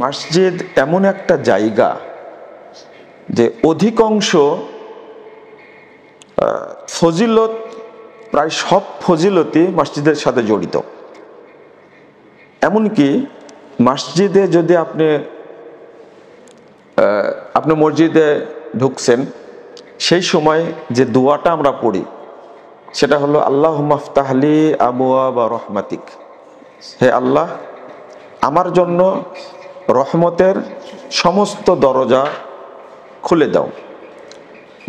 মসজিদ এমন একটা জায়গা যে অধিকাংশ ফজিলত, প্রায় সব ফজিলতই মসজিদের সাথে জড়িত। এমনকি মসজিদে যদি আপনি মসজিদে ঢুকছেন, সেই সময় যে দোয়াটা আমরা পড়ি সেটা হলো আল্লাহুম্মা ফতাহলি আবওয়াবা রহমাতিক, হে আল্লাহ আমার জন্য রহমতের সমস্ত দরজা খুলে দাও।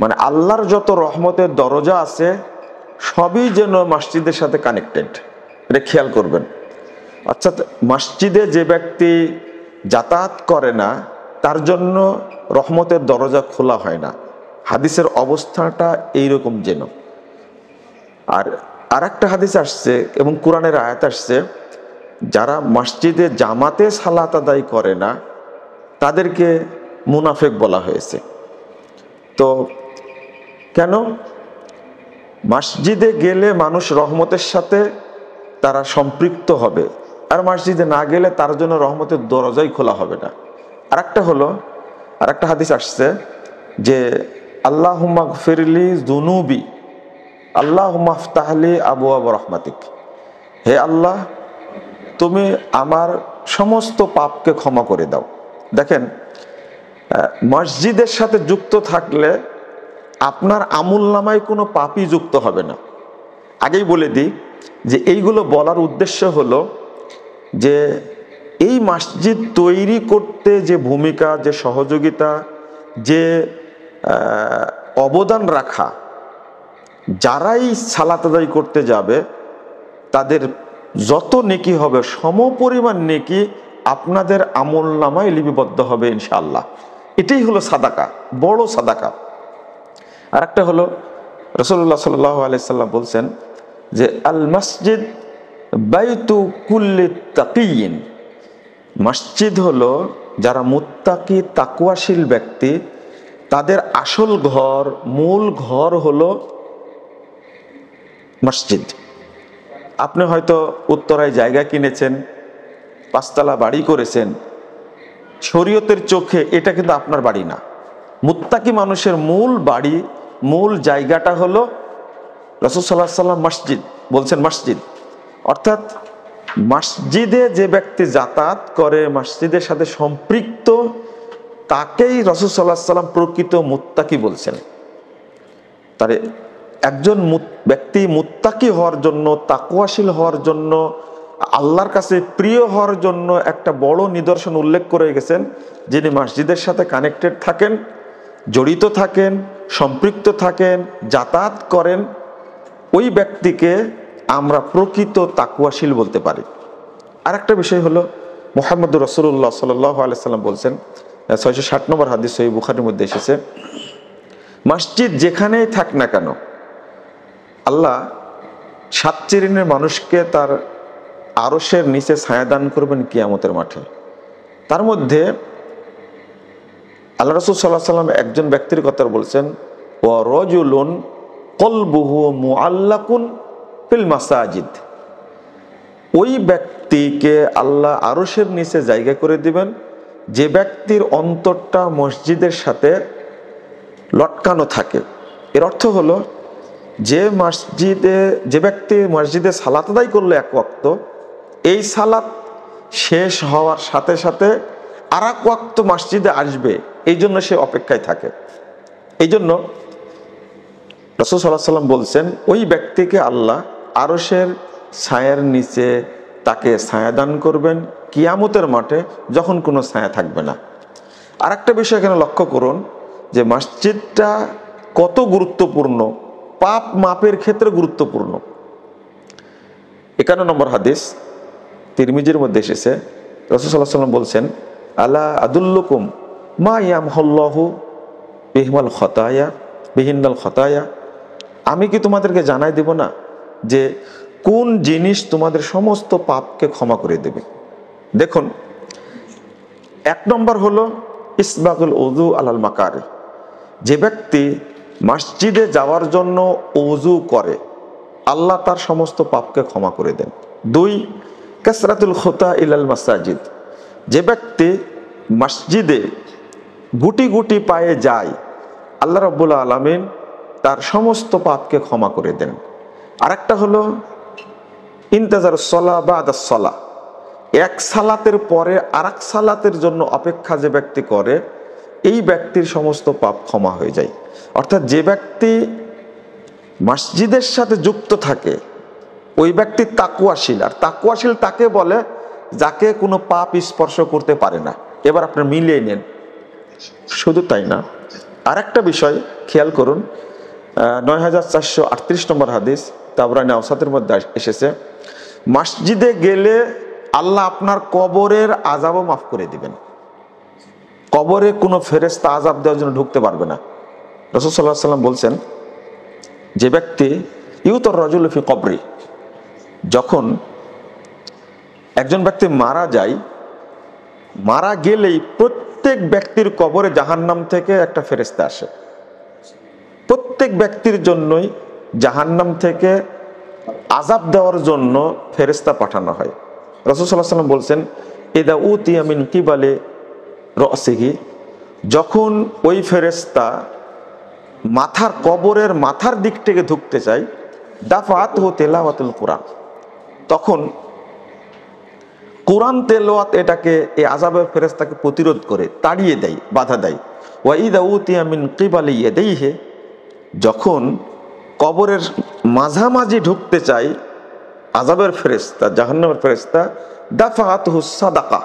মানে আল্লাহর যত রহমতের দরজা আছে সবই যেন মসজিদের সাথে কানেক্টেড, এটা খেয়াল করবেন। অর্থাৎ মসজিদে যে ব্যক্তি যাতায়াত করে না তার জন্য রহমতের দরজা খোলা হয় না। হাদিসের অবস্থাটা এইরকম যেন। আর একটা হাদিস আসছে এবং কোরআনের আয়াত আসছে, যারা মসজিদে জামাতে সালাত আদায় করে না তাদেরকে মুনাফিক বলা হয়েছে। তো কেন? মসজিদে গেলে মানুষ রহমতের সাথে তারা সম্পৃক্ত হবে, আর মসজিদে না গেলে তার জন্য রহমতের দরজাই খোলা হবে না। আর একটা হাদিস আসছে যে আল্লাহুম্মা গফিরলি যুনুবি আল্লাহুম্মা ফতাহলি আবওয়াবা রহমাতিক, হে আল্লাহ তুমি আমার সমস্ত পাপকে ক্ষমা করে দাও। দেখেন, মসজিদের সাথে যুক্ত থাকলে আপনার আমুলনামায় কোনো পাপই যুক্ত হবে না। আগেই বলে দিই যে এইগুলো বলার উদ্দেশ্য হলো যে এই মসজিদ তৈরি করতে যে ভূমিকা, যে সহযোগিতা, যে অবদান রাখা, যারাই সালাত আদায় করতে যাবে তাদের যত নেকি হবে সমপরিমাণ নেকি আপনাদের আমলনামায় লিপিবদ্ধ হবে ইনশাআল্লাহ। এটাই হলো সাদাকা, বড় সাদাকা। আর একটা হলো রাসূলুল্লাহ সাল্লাল্লাহু আলাইহি সাল্লাম বলছেন যে আল মসজিদ বাইতু কুল্লি তাকিয়িন, মসজিদ হলো যারা মুত্তাকি তাকওয়াশীল ব্যক্তি তাদের আসল ঘর, মূল ঘর হলো মসজিদ। আপনি হয়তো উত্তরায় জায়গা কিনেছেন, পাঁচতলা বাড়ি করেছেন, শরীয়তের চোখে এটা কিন্তু আপনার বাড়ি না। মুত্তাকি মানুষের মূল বাড়ি, মূল জায়গাটা হলো রাসূল সাল্লাল্লাহু আলাইহি ওয়াসাল্লাম মসজিদ বলছেন। মসজিদ অর্থাৎ মসজিদে যে ব্যক্তি যাতায়াত করে, মসজিদের সাথে সম্পৃক্ত, তাকেই রাসূল সাল্লাল্লাহু আলাইহি ওয়াসাল্লাম প্রকৃত মুত্তাকি বলছেন। তার একজন ব্যক্তি মুত্তাকি হওয়ার জন্য, তাকওয়াশীল হওয়ার জন্য, আল্লাহর কাছে প্রিয় হওয়ার জন্য একটা বড় নিদর্শন উল্লেখ করে গেছেন। যিনি মসজিদের সাথে কানেক্টেড থাকেন, জড়িত থাকেন, সম্পৃক্ত থাকেন, যাতায়াত করেন, ওই ব্যক্তিকে আমরা প্রকৃত তাকওয়াশীল বলতে পারি। আর একটা বিষয় হলো মুহাম্মদুর রাসূলুল্লাহ সাল্লাল্লাহু আলাইহি সাল্লাম বলছেন, 660 নম্বর হাদিস সহিহ বুখারীর মধ্যে এসেছে, মসজিদ যেখানেই থাক না কেন আল্লাহ 7 শ্রেণীর মানুষকে তার আরশের নিচে ছায়া দান করবেন কিয়ামতের মাঠে। তার মধ্যে আল্লাহ রাসূল সাল্লাল্লাহু আলাইহি সাল্লাম একজন ব্যক্তির কথা বলছেন, ওয়া রাজুলুন কলবুহু মুআল্লাকুন ফিল মাসাজিদ, ওই ব্যক্তিকে আল্লাহ আরশের নিচে জায়গা করে দিবেন যে ব্যক্তির অন্তরটা মসজিদের সাথে লটকানো থাকে। এর অর্থ হলো যে ব্যক্তি মসজিদে সালাত আদায় করলো এক ওয়াক্ত, এই সালাত শেষ হওয়ার সাথে সাথে আর এক ওয়াক্ত মসজিদে আসবে, এই জন্য সে অপেক্ষায় থাকে। এই জন্য রাসূল সাল্লাল্লাহু আলাইহি সাল্লাম বলছেন, ওই ব্যক্তিকে আল্লাহ আরশের ছায়ার নিচে তাকে ছায়া দান করবেন কিয়ামতের মাঠে, যখন কোনো ছায়া থাকবে না। আর একটা বিষয় এখানে লক্ষ্য করুন যে মসজিদটা কত গুরুত্বপূর্ণ, পাপ মাপের ক্ষেত্রে গুরুত্বপূর্ণ। 51 নম্বর হাদিস তিরমিজির মধ্যে এসেছে, রাসূল সাল্লাল্লাহু আলাইহি ওয়াসাল্লাম বলছেন, আলা আদুল্লুকুম মা ইয়ামহুল্লাহু বিহিন্নাল খতায়া, আমি কি তোমাদেরকে জানাই দেব না যে কোন জিনিস তোমাদের সমস্ত পাপকে ক্ষমা করে দেবে। দেখুন, 1 নম্বর হলো ইসবাগুল উযু আলাল মাকারি, যে ব্যক্তি মসজিদে যাওয়ার জন্য ওযু করে আল্লাহ তার সমস্ত পাপকে ক্ষমা করে দেন। 2 কাসরাতুল খুতা ইলাল মাসাজিদ, যে ব্যক্তি মসজিদে গুটি গুটি পায়ে যায়, আল্লাহ রাব্বুল আলামিন তার সমস্ত পাপকে ক্ষমা করে দেন। আরেকটা হলো ইন্তেজার সলা বাদা সলা, এক সালাতের পরে আরেক সালাতের জন্য অপেক্ষা যে ব্যক্তি করে, এই ব্যক্তির সমস্ত পাপ ক্ষমা হয়ে যায়। অর্থাৎ যে ব্যক্তি মসজিদের সাথে যুক্ত থাকে ওই ব্যক্তি তাকওয়াশীল। আর তাকওয়াশীল তাকে বলে যাকে কোনো পাপ স্পর্শ করতে পারে না। এবার আপনার মিলিয়ে নেন। শুধু তাই না, আরেকটা বিষয় খেয়াল করুন, 9438 নম্বর হাদিস তাবরানী আওসাতের মধ্যে এসেছে, মসজিদে গেলে আল্লাহ আপনার কবরের আযাবও মাফ করে দিবেন। কবরে কোনো ফেরেশতা আযাব দেওয়ার জন্য ঢুকতে পারবে না। রাসূল সাল্লাল্লাহু আলাইহি ওয়াসাল্লাম বলছেন, যে ব্যক্তি ইউতর রাজুলু ফি কবরি, যখন একজন ব্যক্তি মারা যায়, মারা গেলেই প্রত্যেক ব্যক্তির কবরে জাহান্নাম থেকে একটা ফেরেশতা আসে। প্রত্যেক ব্যক্তির জন্যই জাহান্নাম থেকে আযাব দেওয়ার জন্য ফেরেশতা পাঠানো হয়। রাসূল সাল্লাল্লাহু আলাইহি ওয়াসাল্লাম বলছেন, ইদা উতিয়া মিন কিবালি রাসিহি, যখন ওই ফেরেশতা মাথার কবরের মাথার দিক থেকে ঢুকতে চায়, দাফাতহু তিলাওয়াতুল কুরআন, তখন কোরআন তেলাওয়াত এটাকে এই আযাবের ফেরেশতাকে প্রতিরোধ করে, তাড়িয়ে দেয়, বাধা দেয়। ওয়া ইদা উতিয়া মিন কিবালি ইয়াদাইহি, যখন কবরের মাঝামাঝি ঢুকতে চায় আযাবের ফেরেশতা, জাহান্নামের ফেরেশতা, দাফাতহু সাদাকা,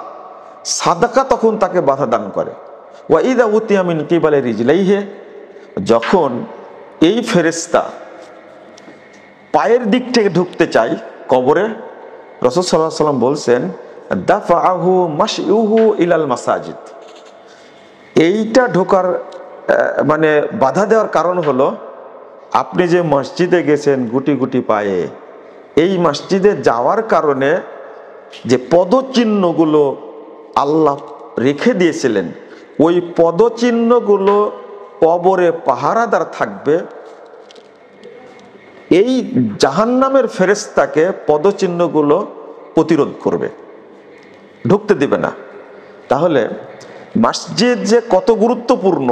সাদাকা তখন তাকে বাধা দান করে। ওয়া ইদা উতিয়া মিন কিবালি রিজলাইহি, যখন এই ফেরেশতা পায়ের দিক থেকে ঢুকতে চায় কবরে, রাসূল সাল্লাল্লাহু আলাইহি ওয়াসাল্লাম বলছেন, দাফাআহু মাশইউহু ইলাল মাসাজিদ, এইটা ঢোকার মানে বাধা দেওয়ার কারণ হলো, আপনি যে মসজিদে গেছেন গুটি গুটি পায়ে, এই মসজিদে যাওয়ার কারণে যে পদচিহ্নগুলো আল্লাহ রেখে দিয়েছিলেন, ওই পদচিহ্নগুলো কবরে পাহারাদার থাকবে, এই জাহান্নামের ফেরেশতাকে পদচিহ্নগুলো প্রতিরোধ করবে, ঢুকতে দিবে না। তাহলে মসজিদ যে কত গুরুত্বপূর্ণ,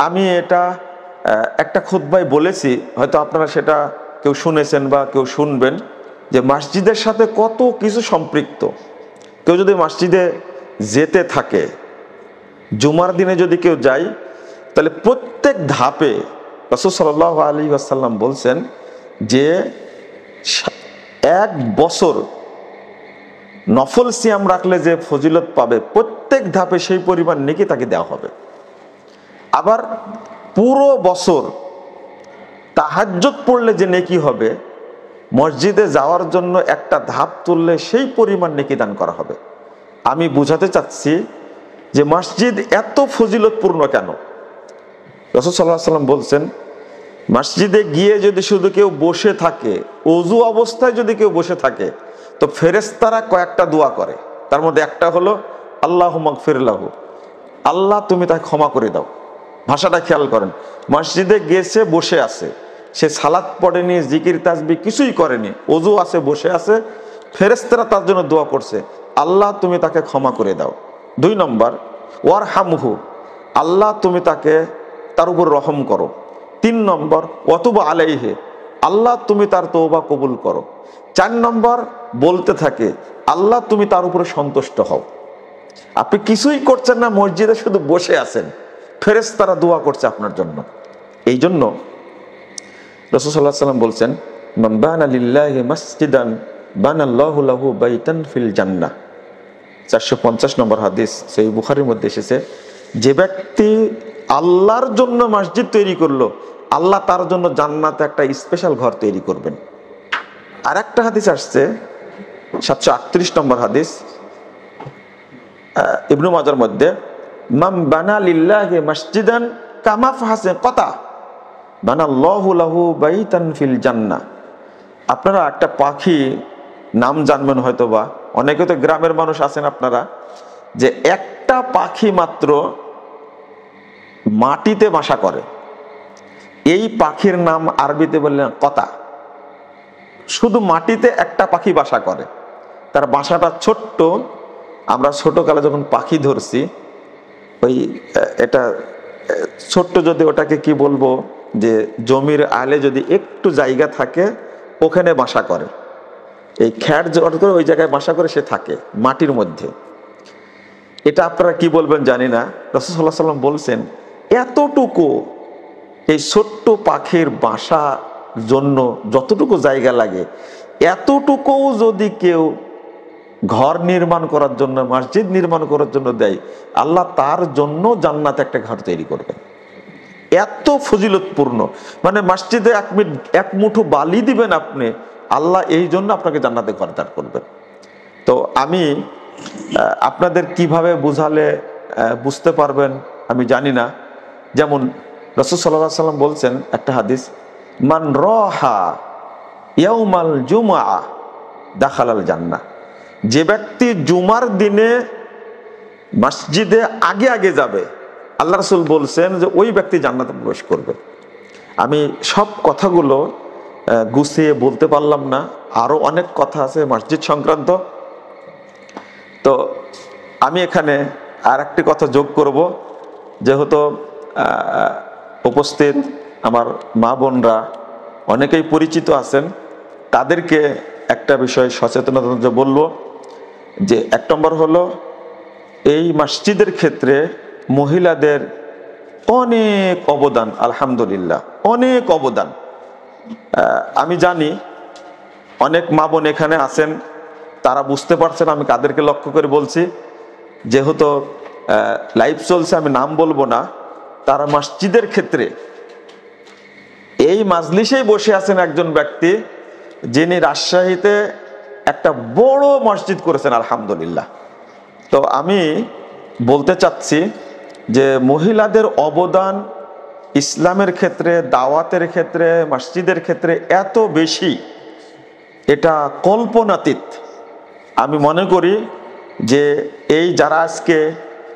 আমি এটা একটা খুতবায় বলেছি, হয়তো আপনারা সেটা কেউ শুনেছেন বা কেউ শুনবেন, যে মসজিদের সাথে কত কিছু সম্পৃক্ত। কেউ যদি মসজিদে যেতে থাকে, জুমার দিনে যদি কেউ যায়, তাহলে প্রত্যেক ধাপে রাসূল সাল্লাল্লাহু আলাইহি ওয়াসাল্লাম বলছেন যে 1 বছর নফল সিয়াম রাখলে যে ফজিলত পাবে, প্রত্যেক ধাপে সেই পরিমাণ নেকি তাকে দেওয়া হবে। আবার পুরো বছর তাহাজ্জুদ পড়লে যে নেকি হবে, মসজিদে যাওয়ার জন্য একটা ধাপ তুললে সেই পরিমাণ নেকি দান করা হবে। আমি বুঝাতে চাচ্ছি যে মসজিদ এত ফজিলতপূর্ণ কেন। রাসূল সাল্লাল্লাহু আলাইহি ওয়াসাল্লাম বলছেন, মসজিদে গিয়ে যদি শুধু কেউ বসে থাকে, ওযু অবস্থায় যদি কেউ বসে থাকে, তো ফেরেশতারা কয়েকটা দোয়া করে। তার মধ্যে একটা হলো আল্লাহুম্মা গফির লাহু, আল্লাহ তুমি তাকে ক্ষমা করে দাও। ভাষাটা খেয়াল করেন, মসজিদে গেছে, বসে আছে, সে সালাত পড়েনি, জিকির তাসবিহ কিছুই করেনি, ওযু আছে, বসে আছে, ফেরেশতারা তার জন্য দোয়া করছে, আল্লাহ তুমি তাকে ক্ষমা করে দাও। 2 নম্বর ওয়ারহামহু, আল্লাহ তুমি তার উপর রহম করো। 3 নম্বর ওয়াতুব আলাইহি, আল্লাহ তুমি তার তওবা কবুল করো। 4 নম্বর বলতে থাকে, আল্লাহ তুমি তার উপরে সন্তুষ্ট হও। আপনি কিছুই করছেন না, মসজিদে শুধু বসে আছেন, ফেরেশতারা দোয়া করছে আপনার জন্য। এই জন্য রাসূল সাল্লাল্লাহু আলাইহি ওয়াসাল্লাম বলছেন, মান বানা লিল্লাহি মাসজিদান বানাল্লাহু লাহু বাইতান ফিল জান্নাহ। 450 নম্বর হাদিস সহিহ বুখারীর মধ্যে এসেছে, যে ব্যক্তি আল্লাহর জন্য মসজিদ তৈরি করলো, আল্লাহ তার জন্য জান্নাতে একটা স্পেশাল ঘর তৈরি করবেন। আর একটা হাদিস আসছে 738 নম্বর হাদিস ইবনে মাজার মধ্যে, মান বানা লিল্লাহি মাসজিদান কামা ফাহাসে কতা বানাল্লাহু লাহু বাইতান ফিল জান্নাহ। আপনারা একটা পাখি নাম জানবেন হয়তো, বা অনেকে তো গ্রামের মানুষ আছেন আপনারা, যে একটা পাখি মাত্র মাটিতে বাসা করে, এই পাখির নাম আরবিতে বললেন কতা। শুধু মাটিতে একটা পাখি বাসা করে, তার বাসাটা ছোট্ট। আমরা ছোটকালে যখন পাখি ধরছি, ওই এটা ছোট্ট, যদি ওটাকে কি বলবো, যে জমির আলে যদি একটু জায়গা থাকে ওখানে বাসা করে, এই খ্যাট জোগাড় করে ওই জায়গায় বাসা করে সে থাকে মাটির মধ্যে। এটা আপনারা কি বলবেন জানি না, রাসূল সাল্লাল্লাহু আলাইহি ওয়াসাল্লাম বলছেন এতটুকু এই ছোট্ট পাখির বাসার জন্য যতটুকু জায়গা লাগে এতটুকু যদি কেউ ঘর নির্মাণ করার জন্য, মসজিদ নির্মাণ করার জন্য দেয়, আল্লাহ তার জন্য জান্নাতে একটা ঘর তৈরি করবেন। এত ফজিলতপূর্ণ, মানে মসজিদে এক মুঠো বালি দিবেন আপনি, আল্লাহ এই জন্য আপনাকে জান্নাতে ঘর দান করবেন। তো আমি আপনাদের কিভাবে বুঝালে বুঝতে পারবেন আমি জানি না। যেমন রাসূল সাল্লাল্লাহু আলাইহি ওয়াসাল্লাম বলছেন একটা হাদিস, মান রাহা ইয়াউমাল জুমআ দাখালাল জান্নাহ, যে ব্যক্তি জুমার দিনে মসজিদে আগে আগে যাবে, আল্লাহ রাসূল বলছেন যে ওই ব্যক্তি জান্নাতে প্রবেশ করবে। আমি সব কথাগুলো গুছিয়ে বলতে পারলাম না, আরো অনেক কথা আছে মসজিদ সংক্রান্ত। তো আমি এখানে আর একটি কথা যোগ করব, যেহেতু উপস্থিত আমার মা বোনরা অনেকেই পরিচিত আছেন, তাদেরকে একটা বিষয় সচেতনতা বলবো, যে এক নম্বর হলো এই মসজিদের ক্ষেত্রে মহিলাদের অনেক অবদান, আলহামদুলিল্লাহ অনেক অবদান। আমি জানি অনেক মা বোন এখানে আছেন, তারা বুঝতে পারছেন আমি কাদেরকে লক্ষ্য করে বলছি। যেহেতু লাইভ চলছে আমি নাম বলবো না, তারা মসজিদের ক্ষেত্রে এই মাজলিসেই বসে আছেন একজন ব্যক্তি যিনি রাজশাহীতে একটা বড় মসজিদ করেছেন, আলহামদুলিল্লাহ। তো আমি বলতে চাচ্ছি যে মহিলাদের অবদান ইসলামের ক্ষেত্রে, দাওয়াতের ক্ষেত্রে, মসজিদের ক্ষেত্রে এত বেশি, এটা কল্পনাতীত। আমি মনে করি যে এই যারা আজকে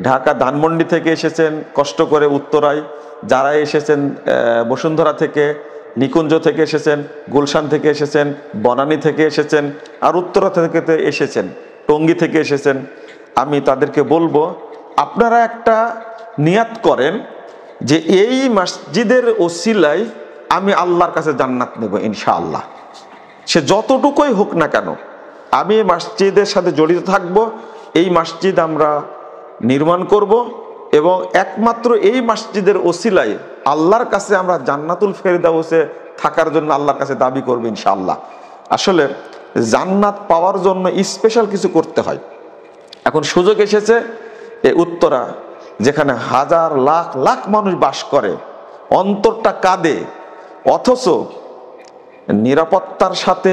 ঢাকা ধানমন্ডি থেকে এসেছেন কষ্ট করে উত্তরায়, যারা এসেছেন বসুন্ধরা থেকে, নিকুঞ্জ থেকে এসেছেন, গুলশান থেকে এসেছেন, বনানী থেকে এসেছেন, আর উত্তরা থেকে এসেছেন, টঙ্গী থেকে এসেছেন, আমি তাদেরকে বলবো আপনারা একটা নিয়াত করেন যে এই মসজিদের ওসিলায় আমি আল্লাহর কাছে জান্নাত নেব ইনশাআল্লাহ। সে যতটুকুই হোক না কেন, আমি এই মসজিদের সাথে জড়িত থাকব, এই মসজিদ আমরা নির্মাণ করব, এবং একমাত্র এই মসজিদের ওসিলায় আল্লাহর কাছে আমরা জান্নাতুল ফেরদাউসে থাকার জন্য আল্লাহর কাছে দাবি করব ইনশাআল্লাহ। আসলে জান্নাত পাওয়ার জন্য স্পেশাল কিছু করতে হয়। এখন সুযোগ এসেছে এই উত্তরা, যেখানে হাজার লাখ লাখ মানুষ বাস করে, অন্তরটা কাঁদে, অথচ নিরাপত্তার সাথে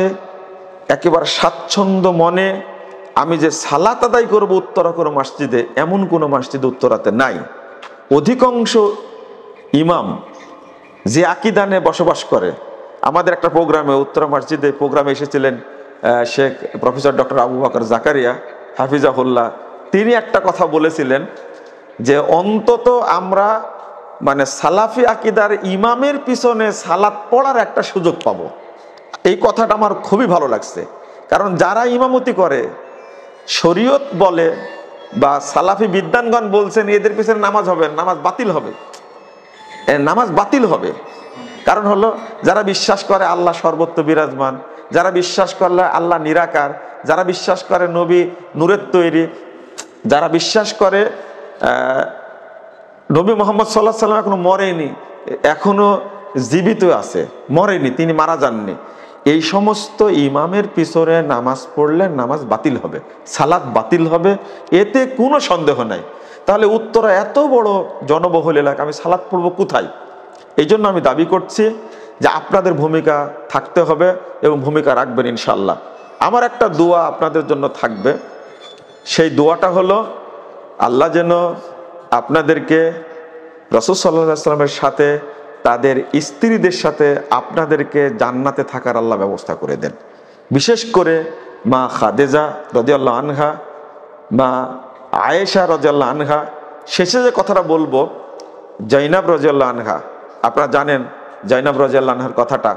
একেবারে স্বাচ্ছন্দ্য মনে আমি যে সালাত আদায় করব উত্তরা কোনো মসজিদে, এমন কোনো মসজিদ উত্তরাতে নাই। অধিকাংশ ইমাম যে আকীদানে বসবাস করে, আমাদের একটা প্রোগ্রামে উত্তরা মসজিদে প্রোগ্রামে এসেছিলেন শেখ প্রফেসর ডক্টর আবু বকর জাকারিয়া হাফিজাহুল্লাহ, তিনি একটা কথা বলেছিলেন যে অন্তত আমরা মানে সালাফি আকীদার ইমামের পিছনে সালাত পড়ার একটা সুযোগ পাবো। এই কথাটা আমার খুবই ভালো লাগছে, কারণ যারা ইমামতি করে শরীয়ত বলে বা সালাফি বিদ্বানগণ বলছেন এদের পিছনে নামাজ হবে, নামাজ বাতিল হবে, নামাজ বাতিল হবে। কারণ হলো যারা বিশ্বাস করে আল্লাহ সর্বত্র বিরাজমান, যারা বিশ্বাস করলে আল্লাহ নিরাকার, যারা বিশ্বাস করে নবী নূরের তৈরি, যারা বিশ্বাস করে নবী মোহাম্মদ সাল্লাল্লাহু আলাইহি ওয়াসাল্লাম এখনো মরেনি, এখনো জীবিত আছে, মরেনি, তিনি মারা যাননি, এই সমস্ত ইমামের পিছনে নামাজ পড়লে নামাজ বাতিল হবে, সালাত বাতিল হবে, এতে কোনো সন্দেহ নাই। তাহলে উত্তরা এত বড় জনবহুল এলাকা, আমি সালাত পড়বো কোথায়? এই জন্য আমি দাবি করছি যে আপনাদের ভূমিকা থাকতে হবে এবং ভূমিকা রাখবেন ইনশাল্লাহ। আমার একটা দোয়া আপনাদের জন্য থাকবে, সেই দোয়াটা হলো আল্লাহ যেন আপনাদেরকে রাসূল সাল্লাল্লাহু আলাইহি ওয়াসাল্লামের সাথে, তাদের স্ত্রীদের সাথে আপনাদেরকে জান্নাতে থাকার আল্লাহ ব্যবস্থা করে দেন। বিশেষ করে মা খাদিজা রাদিয়াল্লাহু আনহা, মা আয়েশা রাদিয়াল্লাহু আনহা, শেষে যে কথাটা বলবো জাইনাব রাদিয়াল্লাহু আনহা, আপনারা জানেন জাইনাব রাদিয়াল্লাহু আনহার কথাটা,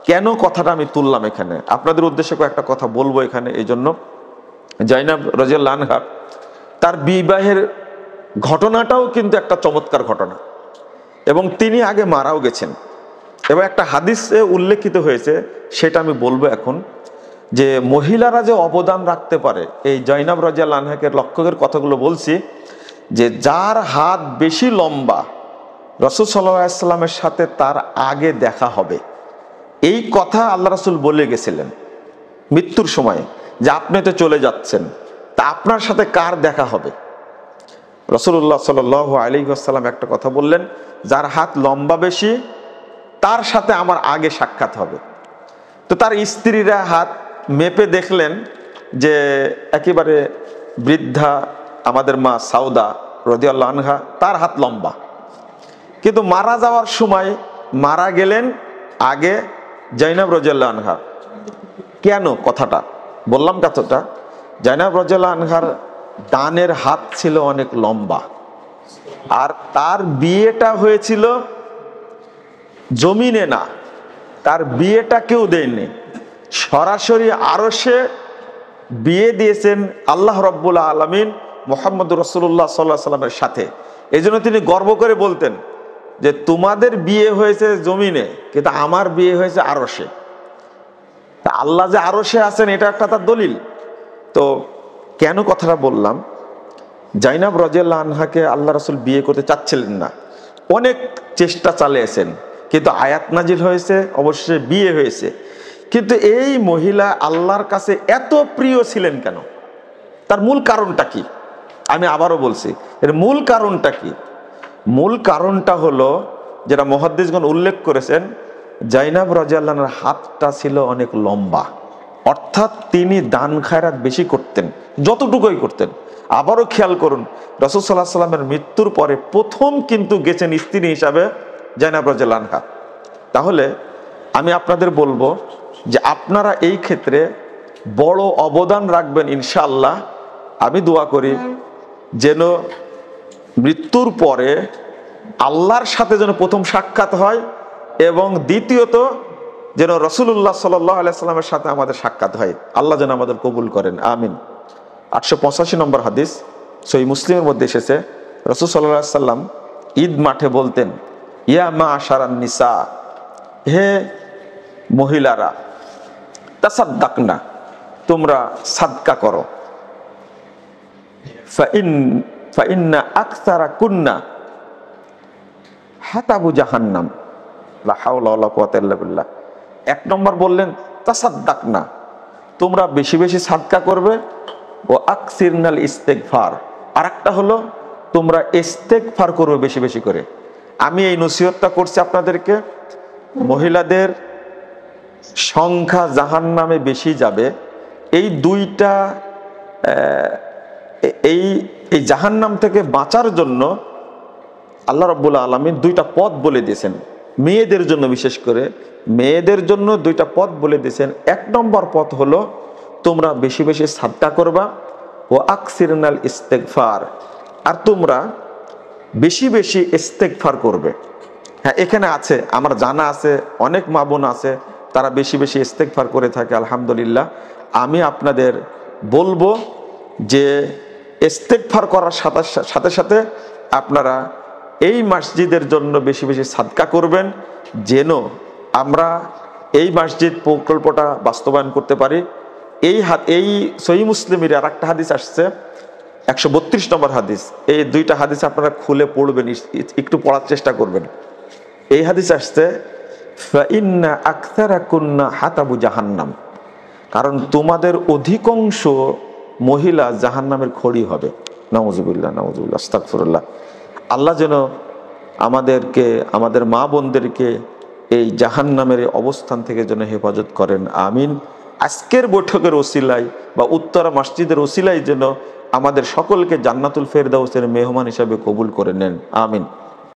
কেন কথাটা আমি তুললাম এখানে, আপনাদের উদ্দেশ্যে একটা কথা বলবো এখানে। এই জন্য জাইনাব রাদিয়াল্লাহু আনহা তার বিবাহের ঘটনাটাও কিন্তু একটা চমৎকার ঘটনা, এবং তিনি আগে মারাও গেছেন। এবং একটা হাদিসে উল্লেখিত হয়েছে, সেটা আমি বলবো এখন, যে মহিলারা যে অবদান রাখতে পারে, এই জয়নাব রাদিয়াল্লাহু আনহাকে লক্ষ্যের কথাগুলো বলছি, যে যার হাত বেশি লম্বা রাসূল সাল্লাল্লাহু আলাইহি ওয়াসাল্লামের সাথে তার আগে দেখা হবে, এই কথা আল্লাহ রাসূল বলে গেছিলেন মৃত্যুর সময়, যে আপনি তো চলে যাচ্ছেন, তা আপনার সাথে কার দেখা হবে। রাসূলুল্লাহ সাল্লাল্লাহু আলাইহি ওয়াসাল্লাম একটা কথা বললেন, যার হাত লম্বা বেশি তার সাথে আমার আগে সাক্ষাৎ হবে। তো তার স্ত্রীরা হাত মেপে দেখলেন যে একেবারে বৃদ্ধা আমাদের মা সাউদা রাদিয়াল্লাহু আনহা, তার হাত লম্বা, কিন্তু মারা যাওয়ার সময় মারা গেলেন আগে জয়নাব রাদিয়াল্লাহু আনহা। কেন কথাটা বললাম? কথাটা, জয়নাব রাদিয়াল্লাহু আনহার ডানের হাত ছিল অনেক লম্বা, আর তার বিয়েটা হয়েছিল জমিনে না, তার বিয়েটা কেউ দেয়নি, সরাসরি আরশে বিয়ে দিয়েছেন আল্লাহ রাব্বুল আলামিন মুহাম্মদ রাসূলুল্লাহ সাল্লাল্লাহু আলাইহি ওয়াসাল্লামের সাথে। এই জন্য তিনি গর্ব করে বলতেন যে তোমাদের বিয়ে হয়েছে জমিনে, কিন্তু আমার বিয়ে হয়েছে আরশে। তা আল্লাহ যে আরশে আছেন এটা একটা তার দলিল। তো কেন কথাটা বললাম, জয়নাব রাদিয়াল্লাহু আনহাকে আল্লাহ রাসূল বিয়ে করতে চাচ্ছিলেন না, অনেক চেষ্টা চালিয়েছেন, কিন্তু আয়াত নাজিল হয়েছে, অবশ্যই বিয়ে হয়েছে। কিন্তু এই মহিলা আল্লাহর কাছে এত প্রিয় ছিলেন কেন? তার মূল কারণটা কি? আমি আবারও বলছি, এর মূল কারণটা কি? মূল কারণটা হলো, যেটা মুহাদ্দিসগণ উল্লেখ করেছেন, জয়নাব রাদিয়াল্লাহু আনহার হাতটা ছিল অনেক লম্বা, অর্থাৎ তিনি দান খায়রাত বেশি করতেন, যতটুকুই করতেন। আবারও খেয়াল করুন, রাসূল সাল্লাল্লাহু আলাইহি ওয়াসাল্লামের মৃত্যুর পরে প্রথম কিন্তু গেছেন স্ত্রী হিসাবে জয়নাব রাদিয়াল্লাহু আনহা। তাহলে আমি আপনাদের বলবো যে আপনারা এই ক্ষেত্রে বড় অবদান রাখবেন ইনশাআল্লাহ। আমি দোয়া করি যেন মৃত্যুর পরে আল্লাহর সাথে যেন প্রথম সাক্ষাৎ হয়, এবং দ্বিতীয়ত যেন রাসূলুল্লাহ সাল্লাল্লাহু আলাইহি ওয়াসাল্লামের সাথে আমাদের সাক্ষাৎ হয়। আল্লাহ যেন আমাদের কবুল করেন, আমিন। 885 নম্বর হাদিস সহিহ মুসলিমের মধ্যে এসেছে, রাসূল সাল্লাল্লাহু আলাইহি ওয়াসাল্লাম ঈদ মাঠে বলতেন, ইয়া মা'শারান নিসা, হে মহিলারা, তাসাদ্দাকনা, তোমরা সাদকা করো, ফাইন্না আকসারা কুন্না হাতাবু জাহান্নাম, লা হাওলা ওয়ালা কুওয়াতা ইল্লা বিল্লাহ। এক নম্বর বললেন তাসাদ্দাকনা, তোমরা বেশি বেশি সাদকা করবে, ও আকসিরনাল ইস্তেগফার, আর একটা হলো তোমরা ইস্তেগফার করবে বেশি বেশি করে। আমি এই নসিহতটা করছি আপনাদেরকে, মহিলাদের সংখ্যা জাহান্নামে বেশি যাবে, এই দুইটা এই জাহান্নাম থেকে বাঁচার জন্য আল্লাহ রাব্বুল আলামিন দুইটা পথ বলে দিয়েছেন, মেয়েদের জন্য, বিশেষ করে মেয়েদের জন্য দুইটা পথ বলে দিয়েছেন। এক নম্বর পথ হলো তোমরা বেশি বেশি সাদকা করবা, ও আকসিরনাল ইস্তেগফার, আর তোমরা বেশি বেশি ইস্তেগফার করবে। হ্যাঁ, এখানে আছে, আমার জানা আছে অনেক মা বোন আছে তারা বেশি বেশি ইস্তেগফার করে থাকে, আলহামদুলিল্লাহ। আমি আপনাদের বলবো যে ইস্তেগফার করার সাথে সাথে আপনারা এই মসজিদের জন্য বেশি বেশি সাদকা করবেন, যেন আমরা এই মসজিদ প্রকল্পটা বাস্তবায়ন করতে পারি। এই সহিহ মুসলিমের আর একটা হাদিস আসছে, 132 নম্বর হাদিস। এই দুইটা হাদিস আপনারা খুলে পড়বেন, একটু পড়ার চেষ্টা করবেন। এই হাদিস আসছে, ফাইন্না আকসারাকুন্না হাতাবু জাহান্নাম, কারণ তোমাদের অধিকাংশ মহিলা জাহান্নামের খড়ি হবে। নাউযুবিল্লাহ, নাউযুবিল্লাহ, আস্তাগফিরুল্লাহ। আল্লাহ যেন আমাদেরকে, আমাদের মা বোনদেরকে এই জাহান্নামের অবস্থান থেকে যেন হেফাজত করেন, আমিন। আজকের বৈঠকের ওসিলায় বা উত্তরা মসজিদের ওসিলায় যেন আমাদের সকলকে জান্নাতুল ফেরদাউসের মেহমান হিসাবে কবুল করে নেন, আমিন।